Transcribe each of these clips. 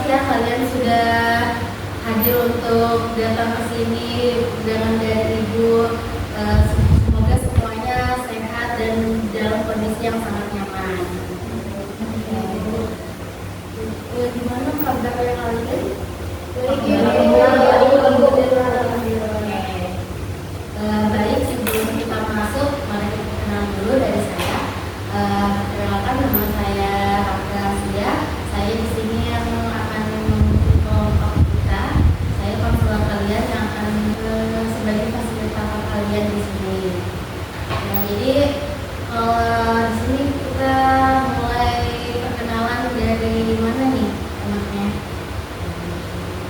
ya kalian sudah hadir untuk datang ke sini dengan dari Ibu. Semoga semuanya sehat dan dalam kondisi yang sangat nyaman. Gimana kabar kalian? Baik, sebelum kita masuk, mari kita kenal dulu dari saya. Perkenalkan, nama saya Raka Asia. Saya di sini yang akan memimpin kelompok kita. Saya konselor kalian yang akan sebagai fasilitator kalian di sini. Jadi di sini kita mulai perkenalan dari mana nih enaknya?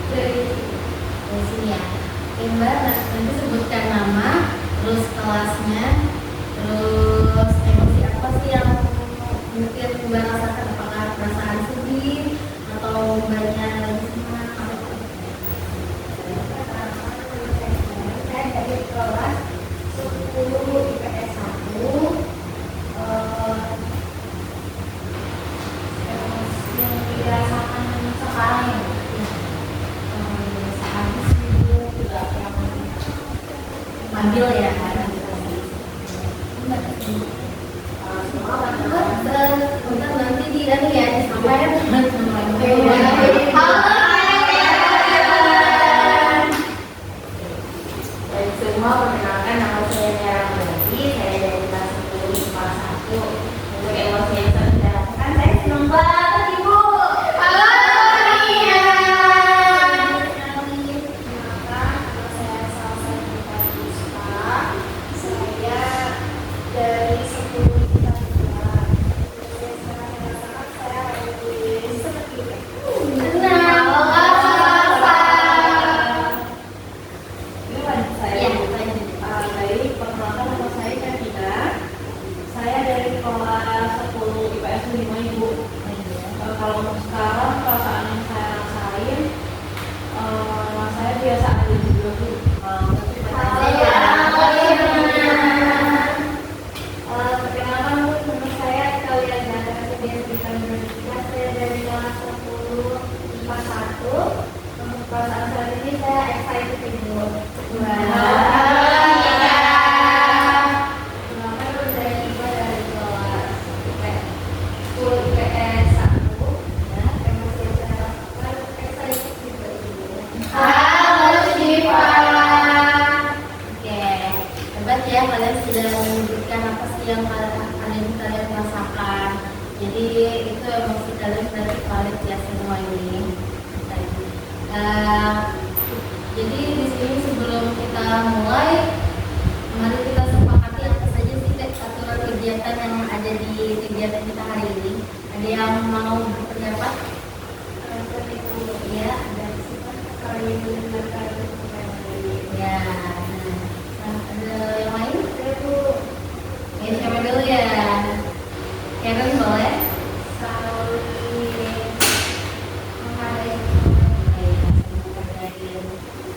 Dari sini ya. Oke Mbak, nanti sebutkan nama, terus kelasnya, terus emosi apa sih yang mungkin Mbak rasakan, apakah perasaan sedih atau Mbaknya lagi senang? Saya dari kelas 10 IPS 1. Yang dirasakan sekarang ambil ya nanti di ya disampaikan baik semua. Perkenalkan, nama saya Merah Berarti, saya dari kelas 10 IPA 1. Untuk emosi yang saya rasakan, saya senang banget Ibu. Halo Ria. Dari 10 kita juga. Saya sekarang merasakan saya lagi seperti itu. Tenang, baik, perkenalkan nama saya Kavita. Saya dari kelas 10 IPS 5 Ibu. Kalau untuk sekarang perasaan yang saya rasain, saya biasa aja juga Bu. Perkenalkan Bu, nama saya kalian ada kebiasaan bertiga. Saya dari kelas 10 IPA 1. Untuk perasaan saat ini saya excited Ibu. Ya, kalian sudah menunjukkan apa sih yang kalian rasakan. Jadi itu emosi kalian dari valid ya semua ini. Jadi di sini sebelum kita mulai, mari kita sepakati apa saja sih aturan kegiatan yang ada di kegiatan kita hari ini. Ada yang mau berpendapat? Ya, ada kalau yang mendengarkan ya. Ada yang lain? Ya, siapa dulu ya? Karen boleh?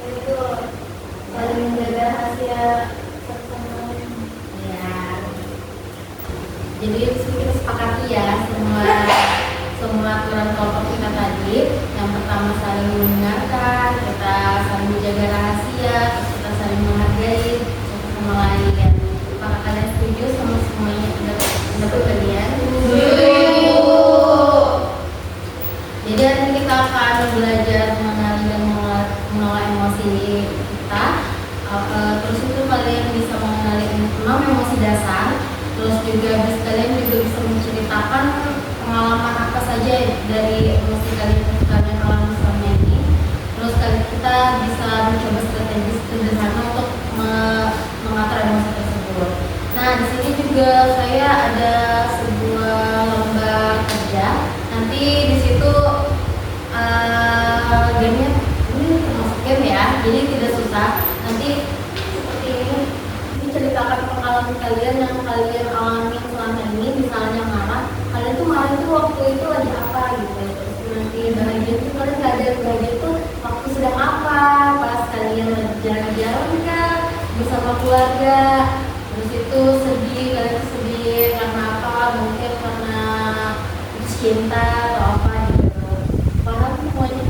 Itu saling menjaga rahasia bersama. Ya. Jadi kita sepakati ya semua aturan kelompok kita tadi. Yang pertama saling mendengarkan, kita saling menjaga rahasia, kita saling menghargai satu sama lain. Apakah kalian setuju sama semuanya pendapat kalian? Jadi nanti kita akan belajar mengenali dan mengelola emosi kita. Terus itu kalian bisa mengenali 6 emosi dasar. Terus juga kalian juga bisa menceritakan pengalaman apa saja dari emosi kalian alami selama ini. Terus kita bisa mencoba strategi sederhana untuk mengatur emosi tersebut. Nah, di sini juga saya ada sebuah lomba kerja. Nanti di situ gamenya ini termasuk game ya, jadi tidak susah. Nanti seperti ini diceritakan pengalaman kalian yang kalian alami selama ini. Misalnya marah, kalian tuh marah itu waktu itu lagi apa gitu. Terus nanti bahagia itu kalian nggak ada bahagia itu waktu sedang apa, pas kalian lagi jalan-jalan kan bersama keluarga. Terus itu sedih, kalian sedih karena apa? Mungkin karena cinta atau apa gitu. Padahal semuanya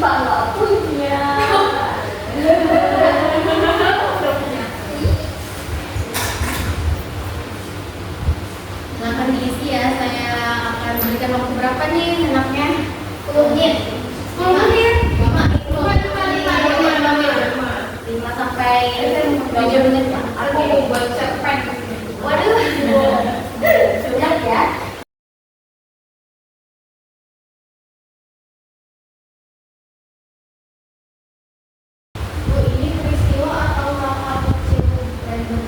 nggak punya. Silahkan diisi ya, saya akan berikan waktu berapa nih enaknya? 10 menit. 10 menit? 5 sampai 7 menit ya? Aku mau buat cerpen. Waduh, sudah ya? Bu, ini peristiwa atau hal kecil random?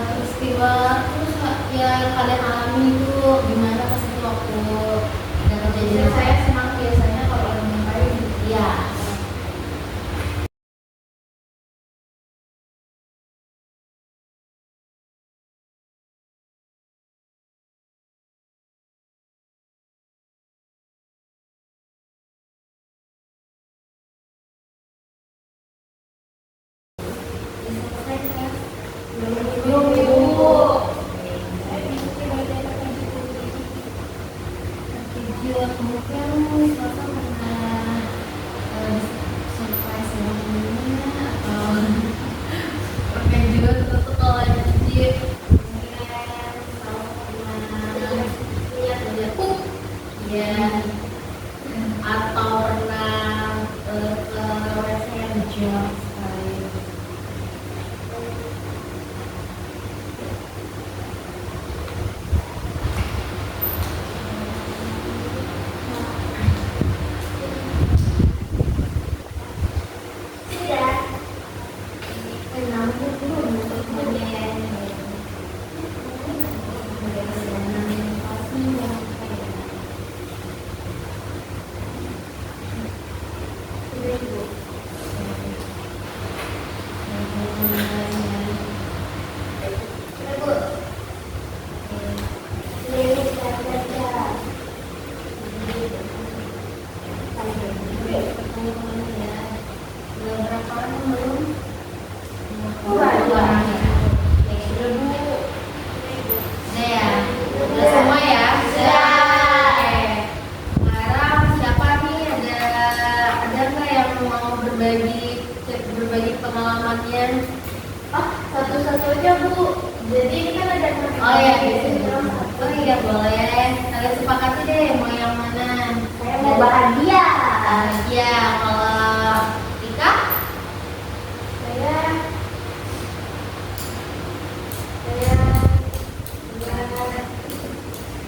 Peristiwa terus ya kalian alami itu gimana pas itu waktu ada kejadian? Saya senang biasanya kalau orang ngapain. Iya. Belum, Bu. Juga kemungkinan Selasa pernah surprise yang mana atau pernah juga tuh kalau ada di lihat ya atau pernah ke website job sekali. Berbagi pengalamannya. Satu-satu aja, Bu. Jadi ini kan ada Oh iya, oh iya boleh. Kalian sepakati deh mau yang mana. Saya mau bahagia. Iya, kalau Ika?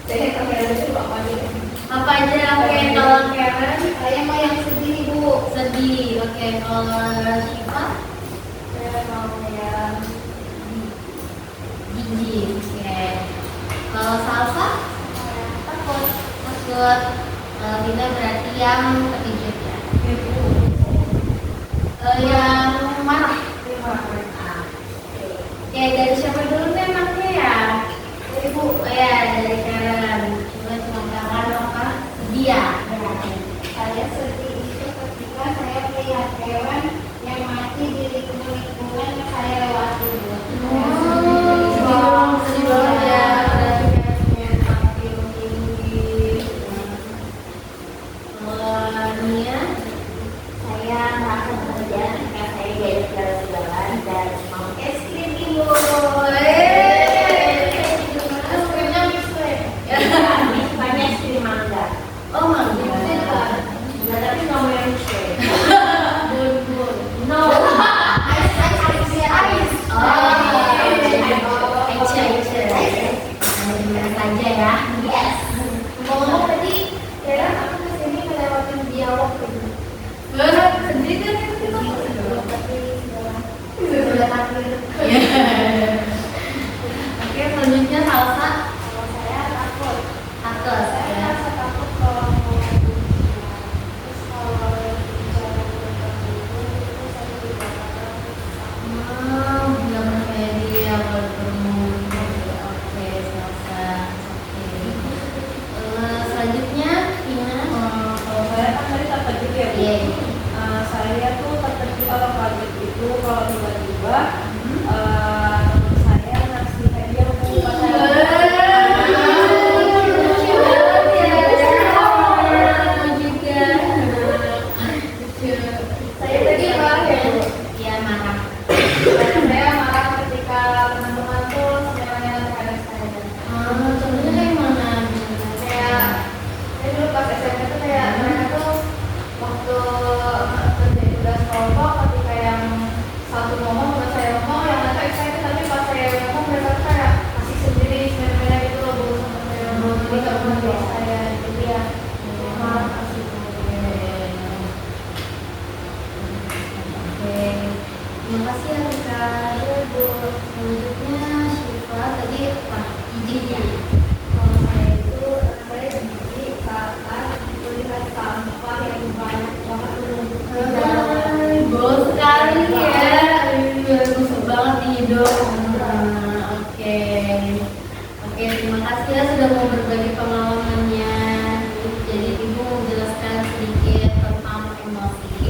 Saya kamera dulu apa nih? Apa aja? Oke, kalau Karen Saya mau yang sedih, Bu. sedih. Oke, kalau Syifa Saya mau yang gigi. Oke. Kalau Salsa takut. takut. Kalau Tina berarti yang terkejut ya. Yang marah. Oke, dari siapa dulu nih enaknya ya? Ibu. Oh ya, dari Karen. Coba contohkan apa? Dia. Saya sedih itu ketika saya melihat hewan yang mati di lingkungan yang saya lewati. Sedih banget ya. Kalau Nia, Saya merasa bahagia ketika saya diajak jalan-jalan dan mau es krim, Ibu. Es krimnya mix banyak es krim mangga. oh mangga. Nah, tapi nggak mau yang mix bun. No. Ice. Oh, Aicha. Dengar saja ya. Yes. Ngomong tadi, Kira aku kesini ngelewatin dialog gitu. Sedih kan itu? Tapi sudah takdir. Oke, selanjutnya Salsa. Kalau saya takut. Takut Saya ya. rasa takut kalau mau terus kalau kasih Alika. Selanjutnya Syifa tadi apa? Giginya. Kalau saya itu saya jijik saat melihat sampah yang banyak banget menumpuk di jalan. Bos sekali ya. Busuk banget di hidung. Oke. Oke, terima kasih ya sudah mau berbagi pengalamannya. Jadi Ibu mau menjelaskan sedikit tentang emosi.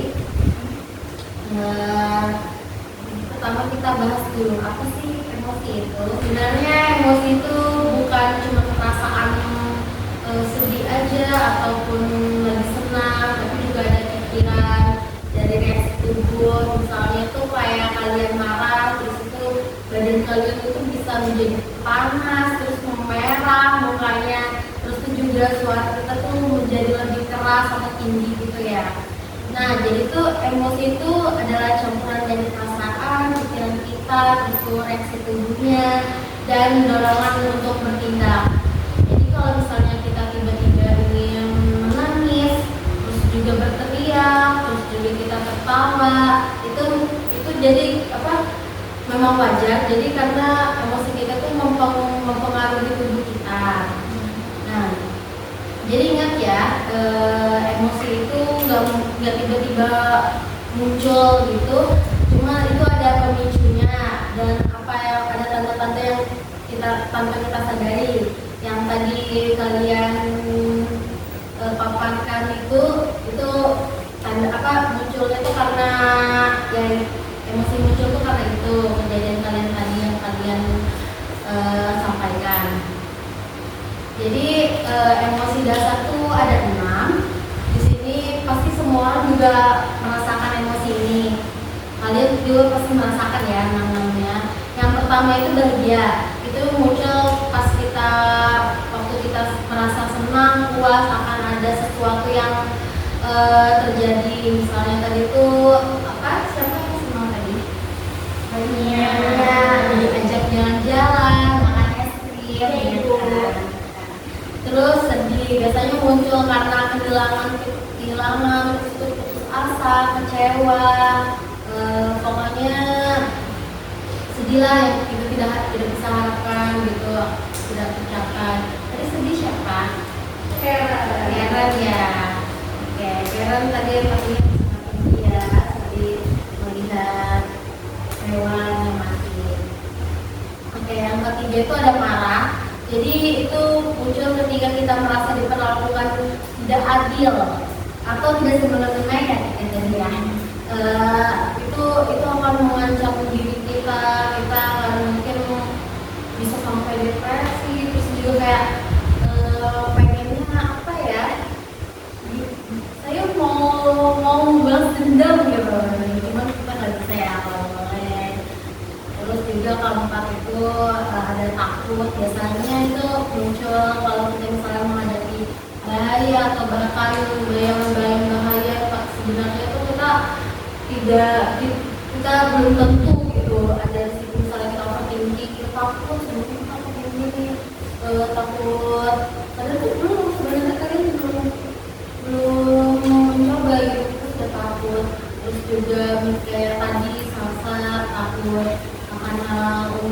Pertama kita bahas dulu apa sih emosi itu. Sebenarnya emosi itu bukan cuma perasaan sedih aja ataupun lagi senang, tapi juga ada pikiran dari reaksi tubuh. Misalnya tuh kayak kalian marah, terus itu badan kalian itu bisa menjadi panas, terus memerah mukanya, terus itu juga suara kita tuh menjadi lebih keras atau tinggi gitu ya. Nah, jadi tuh emosi itu adalah campuran dari perasaan, pikiran kita, terus tuh reaksi tubuhnya, dan dorongan untuk bertindak. Jadi kalau misalnya kita tiba-tiba ingin menangis, terus juga berteriak, terus juga kita tertawa, itu jadi apa? Memang wajar. Jadi karena emosi kita tuh mempengaruhi tubuh kita. Nah, jadi ingat ya, emosi itu nggak tiba-tiba muncul gitu, cuma itu ada pemicunya dan apa yang ada tanda-tanda yang tanpa kita sadari. Yang tadi kalian paparkan itu tanda apa munculnya itu karena ya emosi muncul tuh karena itu kejadian kalian tadi yang kalian sampaikan. Jadi emosi dasar tuh ada 6. Di sini pasti semua orang juga merasakan emosi ini. Kalian juga pasti merasakan ya 6-nya. Yang pertama itu bahagia. Itu muncul pas waktu kita merasa senang, puas akan ada sesuatu yang terjadi. Misalnya tadi itu apa? Siapa yang senang tadi? Iya. Diajak jalan-jalan, makan es krim, gitu kan. Terus sedih, biasanya muncul karena kehilangan, terus itu putus asa, kecewa, pokoknya sedih lah yang itu tidak bisa harapkan gitu, tidak tercapai. Tadi sedih siapa? Karen ya. Oke, Karen tadi pastinya sedih ya, sedih melihat hewan yang mati. Oke, yang ketiga itu ada marah. Jadi itu muncul ketika kita merasa diperlakukan tidak adil atau tidak semena-mena ya tadi ya. Itu akan mengancam diri kita akan mungkin bisa sampai depresi, terus juga kayak pengennya apa ya? Saya mau balas dendam gitu, cuman kita nggak bisa ya kalau boleh. Terus juga keempat itu ada takut. Biasanya itu muncul kalau kita misalnya menghadapi bahaya atau bahkan bayangan-bayangan bahaya. Sebenarnya itu kita belum tentu gitu ada di situ. Misalnya kita overthinking, kita takut sebenarnya kita takut ini takut padahal itu sebenarnya kalian belum mencoba gitu, kita sudah takut. Terus juga kayak tadi Salsa takut akan maju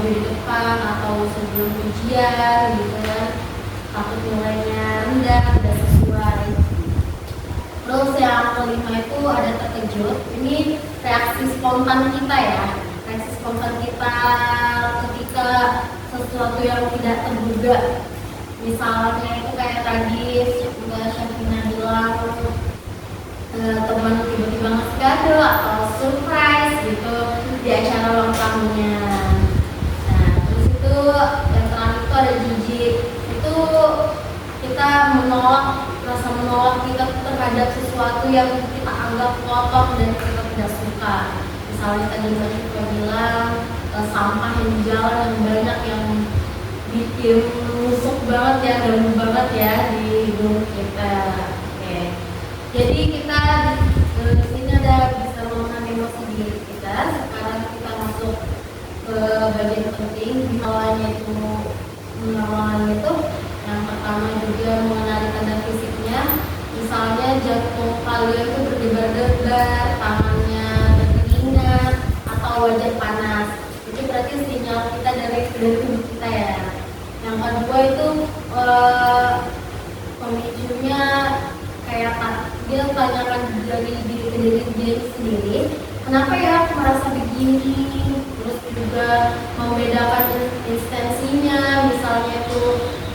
di depan atau sebelum ujian gitu kan, takut nilainya rendah, tidak sesuai. Terus yang kelima itu ada terkejut. Ini reaksi spontan kita ya, reaksi spontan kita ketika sesuatu yang tidak terduga. Misalnya itu kayak tadi juga Syafina bilang teman tiba-tiba ngasih kado atau surprise gitu di acara ulang tahunnya. Nah, terus itu yang terakhir itu ada jijik. Itu kita rasa menolak kita terhadap sesuatu yang kita anggap kotor dan kita tidak suka. Misalnya tadi Mbak Syufa bilang sampah yang di jalan yang banyak yang bikin rusuk banget ya, ganggu banget ya di hidup kita. Oke. Jadi kita di sini ada bisa menahan emosi diri kita. Sekarang kita masuk ke bagian penting mengenalnya itu. Yang pertama juga mengenali tanda fisiknya. Misalnya jantung kalian itu berdebar-debar, tangannya berkeringat, wajah panas. Itu berarti sinyal kita dari tubuh kita ya. Yang kedua itu pemicunya kayak dia tanyakan dari diri sendiri, kenapa ya aku merasa begini, terus juga membedakan instansinya, misalnya itu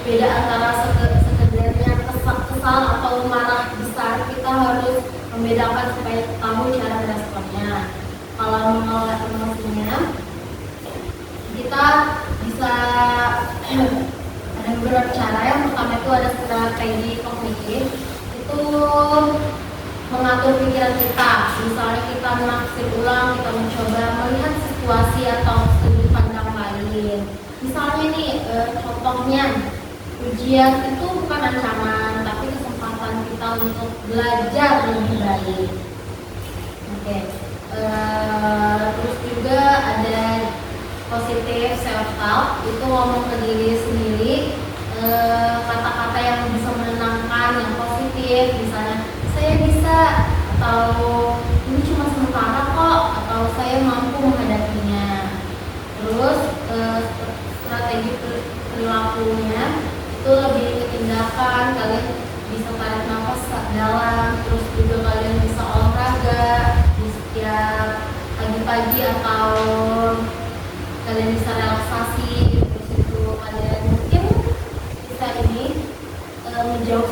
beda antara sekedarnya kesal atau marah besar, kita harus membedakan supaya tahu cara meresponnya. Kalau mengelola emosinya, kita bisa ada beberapa cara. Yang pertama itu ada strategi kognitif, itu mengatur pikiran kita. Misalnya kita menaksir ulang, kita mencoba melihat situasi atau sudut pandang lain. Misalnya nih, contohnya ujian itu bukan ancaman, tapi kesempatan kita untuk belajar lebih baik. Oke. Terus juga ada positif self talk, itu ngomong ke diri sendiri kata-kata yang bisa menenangkan, yang positif, misalnya saya bisa, atau ini cuma sementara kok, atau saya mampu menghadapinya. Terus strategi perilakunya itu lebih ke tindakan, kalian bisa tarik nafas dalam, terus juga kalian bisa olahraga di setiap pagi-pagi, atau kalian bisa relaksasi. Terus itu kalian mungkin bisa ini menjauh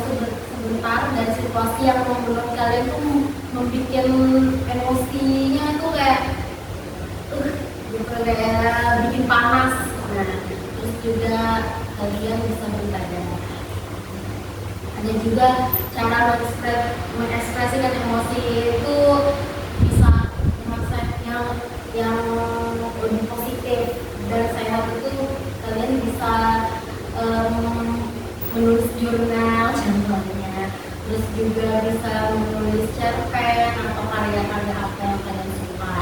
sebentar dari situasi yang membuat kalian tuh membuat emosinya tuh kayak bikin panas. Nah, terus juga kalian bisa beribadah. Ada juga cara mengekspresikan emosi itu bisa yang lebih positif dan sehat. Itu kalian bisa menulis jurnal contohnya, terus juga bisa menulis cerpen atau karya-karya apa yang kalian suka.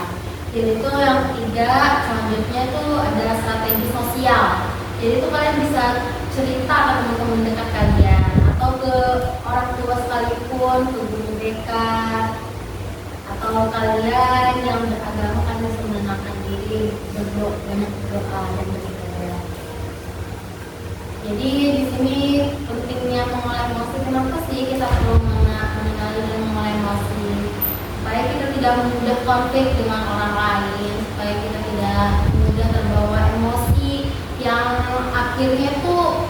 Dan itu yang ketiga, selanjutnya itu ada strategi sosial. Jadi itu kalian bisa cerita ke teman-teman dekat kalian atau ke orang tua sekalipun, ke guru BK, atau kalian yang beragama kan bisa menenangkan diri, banyak berdoa dan beribadah. Jadi di sini pentingnya mengolah emosi. Kenapa sih kita perlu mengenali dan mengolah emosi? Supaya kita tidak mudah konflik dengan orang lain, supaya kita tidak mudah terbawa emosi yang akhirnya tuh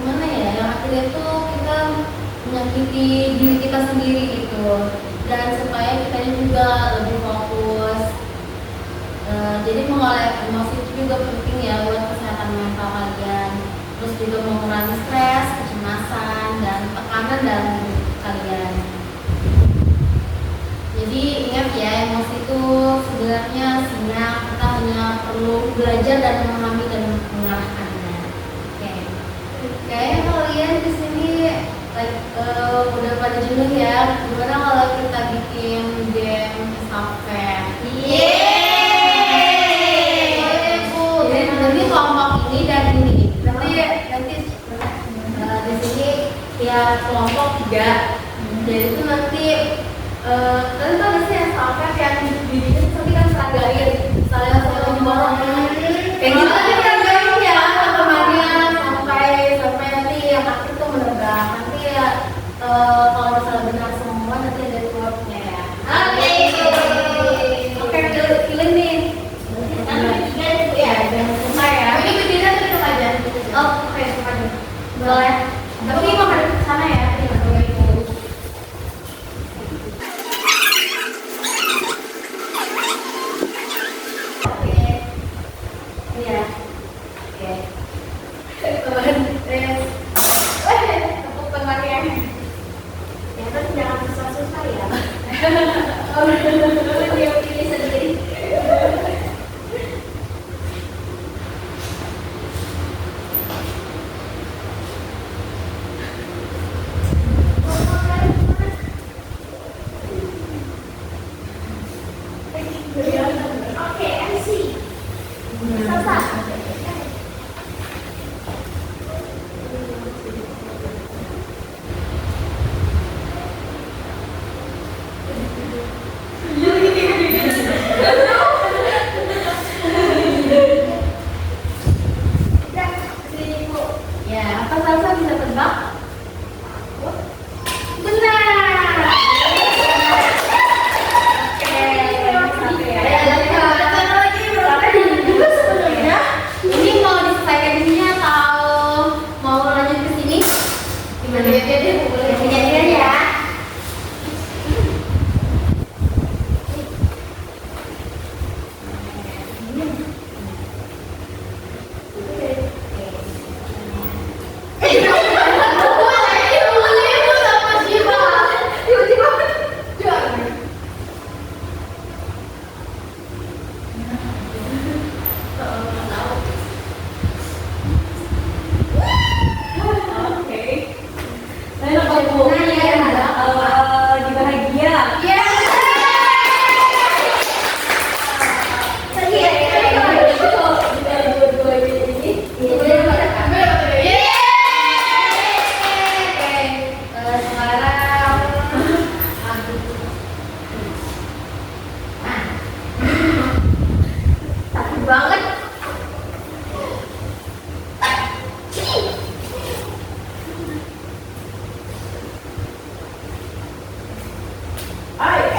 gimana ya? Yang akhirnya tuh kita menyakiti diri kita sendiri gitu. Dan supaya kita juga lebih fokus. Jadi mengolah emosi itu juga penting ya buat kesehatan mental kalian. Terus juga mengurangi stres, kecemasan, dan tekanan dalam hidup kalian. Jadi ingat ya, emosi itu sebenarnya sinyal, kita hanya perlu belajar dan memahami dan mengarahkannya. Oke, kalian di sini udah pada jenuh ya. Gimana kalau kita bikin game estafet? Jadi kelompok ini dan ini. Nanti di sini ya kelompok 3. Jadi itu nanti kalian tahu sih estafet yang dibikin tapi kan seragain, misalnya satu orang kayak gitu aja seragain ya temannya sampai nanti yang akhir tuh menerbang. Nanti ya kalau misalnya benar semua nanti ada rewardnya ya. Oke, pilih nih. Ya, jangan susah ya. Ini berdiri tutup aja. Oke, tutup aja. Boleh. Tapi mau ke sana ya.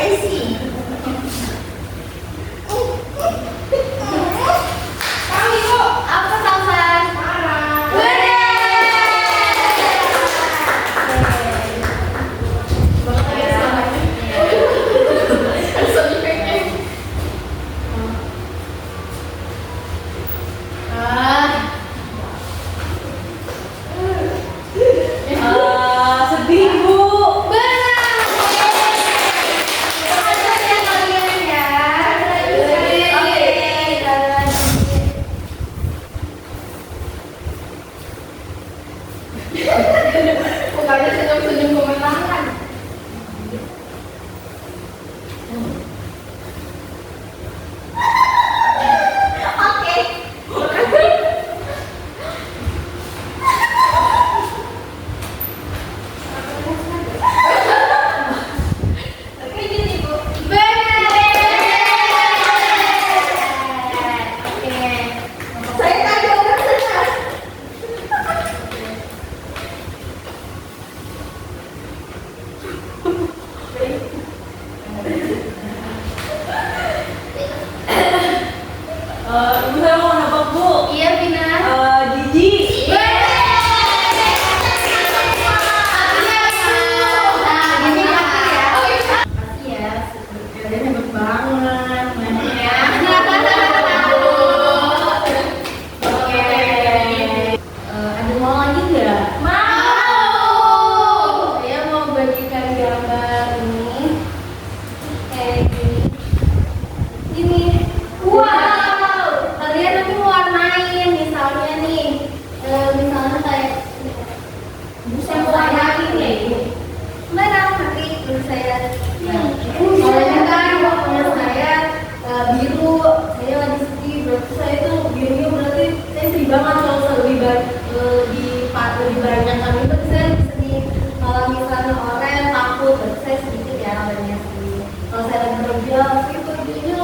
I see. Kami kok Apa Salsa? marah. Sedih Bu. Bukannya senyum-senyum kemenangan. Oke. Oke, gini Bu. Saya tadi orang senang. Ibu saya mau nembak Bu. Iya Vina. Gigi. Nah, gini aku ya. Makasih ya. Kalian hebat banget. Mainnya. Oke. Ada mau lagi nggak? Mau. Saya mau bagikan gambar ini. Kayak gini. Ini. Wow. Kalian nanti mau warnain misalnya nih. Misalnya kayak saya mau warnain nih. Mana nanti terus saya. Soalnya kan warna saya biru, saya lagi sedih, berarti saya tuh birunya berarti saya sedih banget kalau saya lebih lebih banyak kan itu saya lebih sedih. Kalau misalnya orang takut, berarti saya sedikit ya orangnya sedih. Kalau saya lagi kerja, saya kerjanya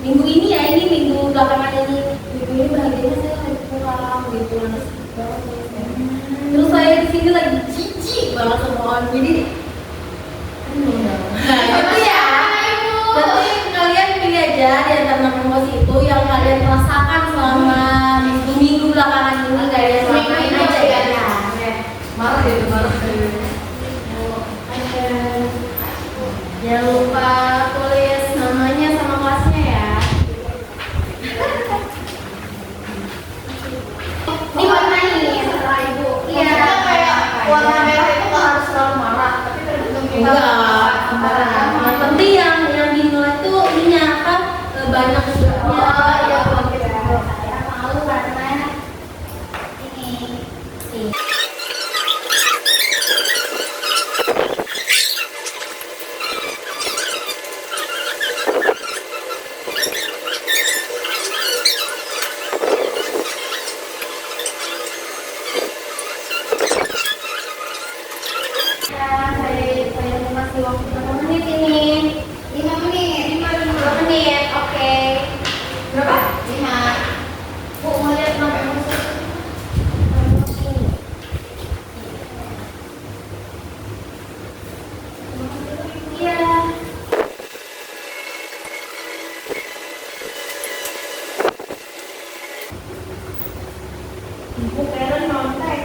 minggu ini ya, ini minggu belakangan ini, minggu ini bahagianya saya lagi pulang gitu, nanti sedih banget saya. Terus saya di sini lagi jijik banget sama orang, jadi itu ya. Berarti kalian pilih aja di antara 6 emosi itu yang kalian rasakan selama minggu belakangan ini, kalian samain aja ya. Marah gitu, marah. Jangan lupa tulis namanya sama kelasnya ya. Ini warnain setelah Ibu. Iya. Maksudnya kayak warna merah itu nggak harus selalu marah, tapi tergantung kita. Enggak, yang penting yang dinilai tuh ininya apa, banyak hurufnya. Oh iya, oke. Saya mau warna ini. Saya mau kasih waktu berapa menit ini? 5 menit. 5 menit, oke. Berapa? 5. Bu mau lihat nomor emosi? Iya. Ibu Karen nontek.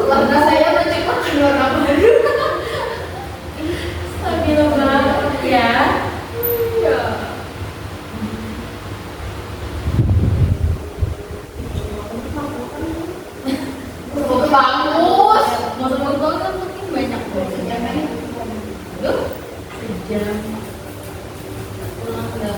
Warna saya menciptakan warna baru. Stabil banget ya. Bagus. Bagus banget kan mungkin banyak banget. Sejam. Pulang udah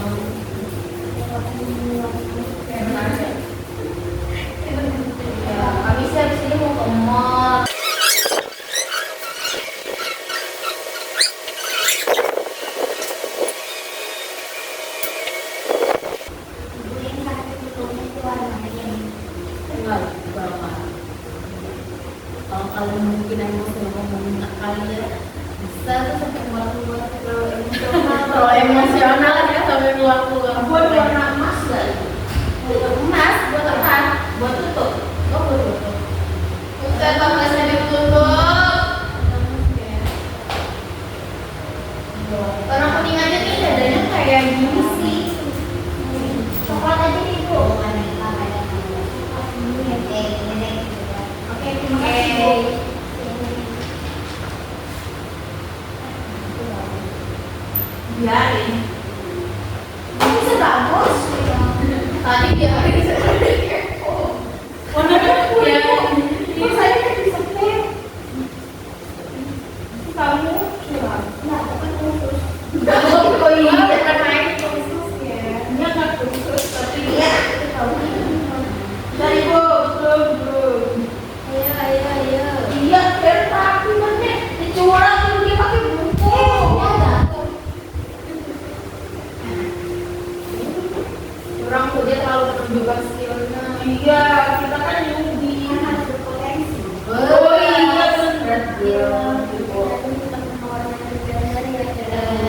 buat warna emas nggak itu? Emas buat apa? Buat tutup. Oh buat tutup. Kita tambah saya tutup. Warna kuning aja nih dadanya kayak gini sih. Coklat aja nih Bu. Oke. Biarin. Ini bisa bagus. Tadi biarin saya kepo. Warnanya kuning. Ini saya kan bisa pet. Kamu curang. Nah, kan khusus. Oh iya, kan main khusus ya. Ini nggak khusus, tapi dia tahu. Dari belum. Ayo. Iya, tapi mana dicurang dia pakai buku. Orang tuh dia terlalu menunjukkan skillnya. Iya, kita kan newbie. Harus berpotensi. Oh iya, benar.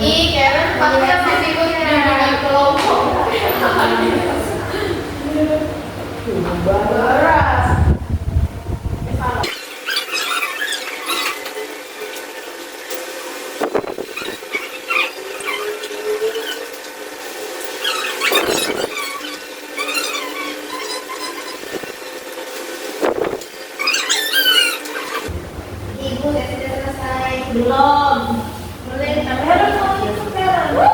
Ih, Karen pasti masih ikut dengan kelompok. Beras. Ibu sudah selesai. Belum. Boleh kamera mau itu Karen.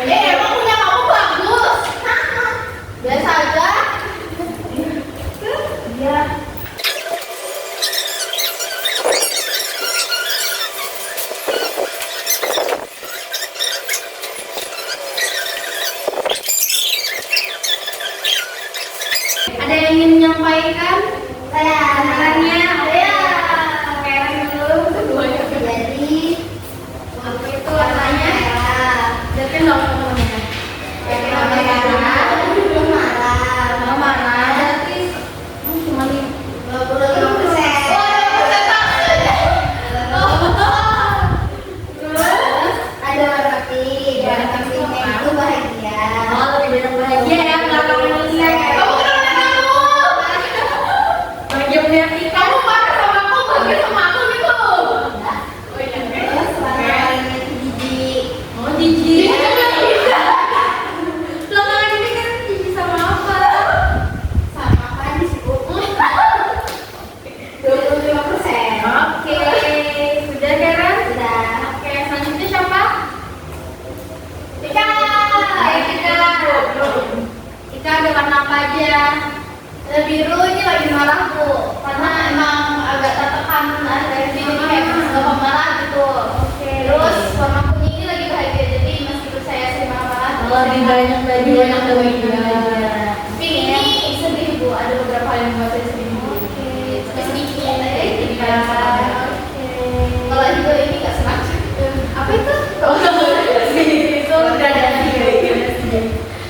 Emang punya kamu bagus. Biasa aja. Iya. Ada yang ingin menyampaikan? Saya. Caranya? Saya. Karen dulu. Jadi Apa itu warnanya? Jadi dong temennya. yang marah. Mau marah. Berarti cuma 25%. Terus ada warna pink. Warna pinknya itu bahagia. Oh, lebih banyak bahagia ya, belakangnya ya. Kamu kenapa kamu? Bahagia punya kita. Kamu marah sama aku, bahagia sama aku gitu. Terus warna lainnya itu jijik. Oh, Jiji. Jijik kan bisa. Belakangan ini kan Jiji sama apa? Sama apa aja sih Bu? 25%. Oke, sudah Karen? Sudah. Oke, selanjutnya siapa? Tika. Ika ada warna apa aja? Biru ini lagi marah Bu, karena emang agak tertekan dari sini kayak gampang marah gitu. Terus warna kuning ini lagi bahagia, jadi meskipun saya sering marah-marah. Lebih banyak bahagia. Pink ini sedih Bu, ada beberapa hal yang membuat saya sedih. Tapi sedikit aja, jadi kayak marah. Kalau hijau ini nggak sengaja. Apa itu? Itu udah ada tiga.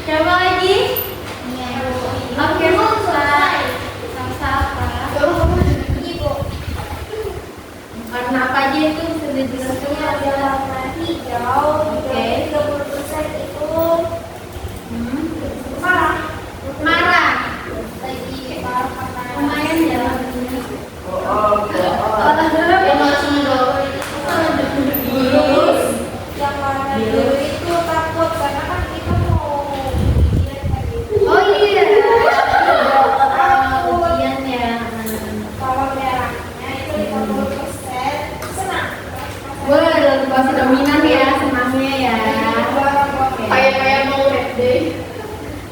Siapa lagi? Oke, selesai. Sama-sama. Ini Bu. warna apa aja itu sudah Ini dijelaskan? ada warna hijau, Oke. 30% itu marah. Marah. Lagi marah karena Lumayan ya. yang langsung terus yang warna biru itu takut karena kan kita mau ujian tadi. Oh iya. Takut. Ujian ya. Kalau merahnya itu 50% senang. Wah, pasti dominan ya senangnya ya. Kayak mau red day.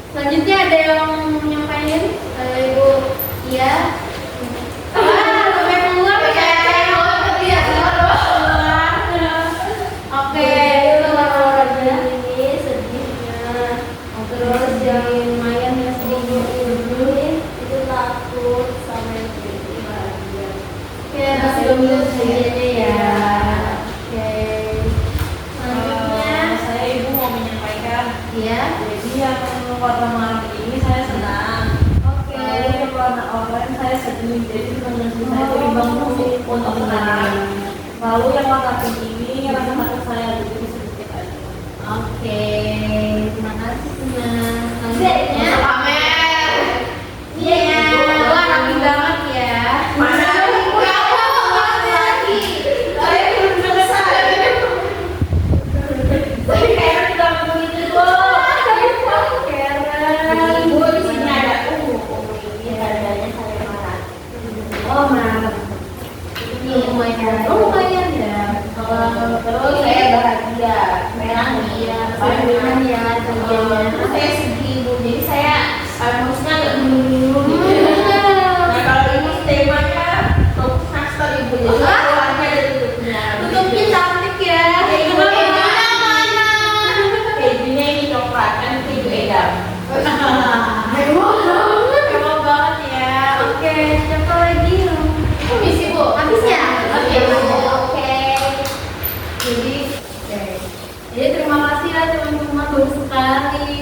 Selanjutnya ada yang menyampaikan? Ibu, iya. Sampai keluar Iya, Oke, itu warna-warnanya ini sedihnya. Terus yang lumayan ya sedihnya ini itu takut sama yang jadi bahagia. Oke, masih dominan bahagianya ya. Oke. Selanjutnya, Saya ibu mau menyampaikan. ya. Jadi yang warna merah ini saya senang. Oke. Lalu yang warna oranye saya sedih. Jadi teman saya itu untuk sekarang. Lalu yang warna pink ini rasa takut saya jadi sedikit aja. Oke, terima kasih Sina. Selanjutnya Selanjutnya pamer. Iya, wah rapi banget ya. Mana ibu ya Allah lagi. Saya belum selesai. Tapi kayak tidak begitu bu. Ibu di sini ada ini harganya saya marah. Oh, maaf. Ini lumayan. Oh, lumayan ya. Terus saya bahagia, merah nih, Iya, paling lumayan ya harganya. terus saya sedih ibu, jadi saya maksudnya agak dulu gitu. Nah kalau ini temanya fokus master ibu, jadi keluarnya dari tutupnya. Tutupnya cantik ya. Kejunya ini coklat kan keju edam. Mewah banget ya. Oke, siapa lagi? Habis ibu. Habis ya? Oke, Bu. Oke. Jadi, oke. Jadi terima kasih ya teman-teman, bagus sekali.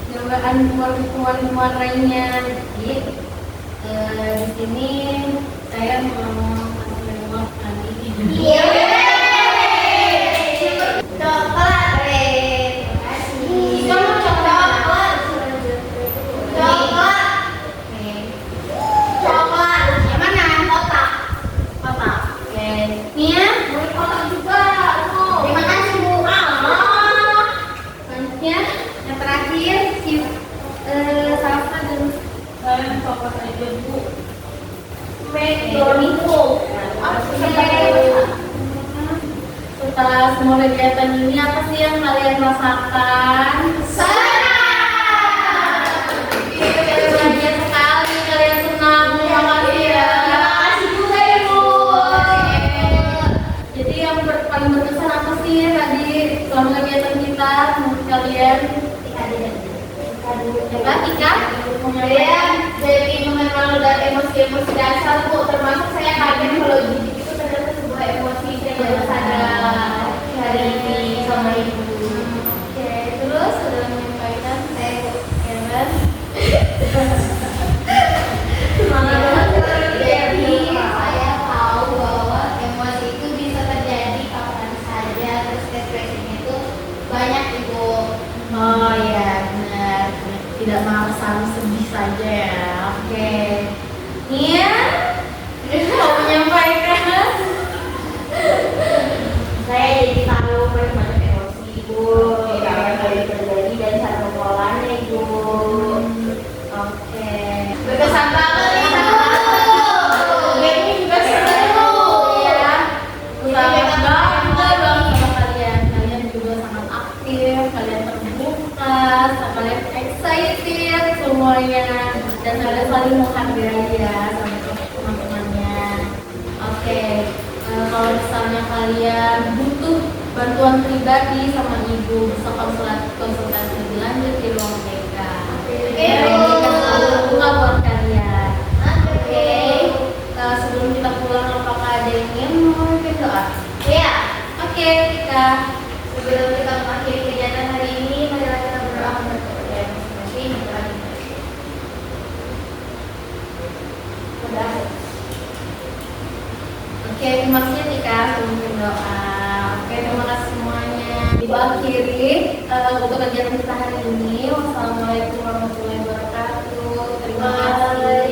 Gambaran temuan-temuan lainnya. Jadi di sini saya mau kasih nanti. Iya. Coklat, Ren. Terima kasih. Kamu coklat. Coklat. Oke. Coklat. Yang mana? Kotak. Kotak. Oke. Nia, Boleh kotak juga. Terima kasih, Bu. selanjutnya yang terakhir si Salsa dan Saya coklat aja bu. McDonald's. setelah semua kegiatan ini apa sih yang kalian rasakan? Bahagia sekali, kalian senang, terima kasih ya. Jadi yang paling berkesan apa sih tadi selama kegiatan kita menurut kalian? Coba Tika, Jadi mengenal dan emosi-emosi dasar Bu, termasuk saya kaget kalau jidik itu ternyata sebuah emosi saya baru sadar hari ini sama ibu. Oke, terus sudah menyampaikan saya Karen. Jadi saya tahu bahwa emosi itu bisa terjadi kapan saja, terus depresinya itu banyak ibu. Oh iya benar, tidak harus sedih saja ya. Oke, Nia, mau menyampaikan? Saya jadi tahu banyak emosi ibu, yang kali terjadi dan cara mengolahnya ibu. Oke. Berkesan banget nih ini juga seru. Iya. Jadi Sangat bangga bangga banget. sama kalian. Kalian juga sangat aktif, kalian terbuka, kalian excited semuanya, dan kalian saling menghargai ya sama teman-temannya. Oke. Kalau misalnya kalian butuh bantuan pribadi sama ibu, bisa konsultasi lebih lanjut di ruang TK. Ini kan selalu bunga buat kalian. Oke. Sebelum kita pulang, apakah ada yang ingin memimpin doa? Iya, Oke, kita sebelum kita mengakhiri kegiatan hari ini, marilah kita berdoa untuk kepercayaan masing-masing. Udah. Oke, terima kasih Tika memimpin doa. Oke, terima kasih semuanya. Ibu akhiri untuk kegiatan kita hari ini. Wassalamualaikum warahmatullahi wabarakatuh. Terima kasih.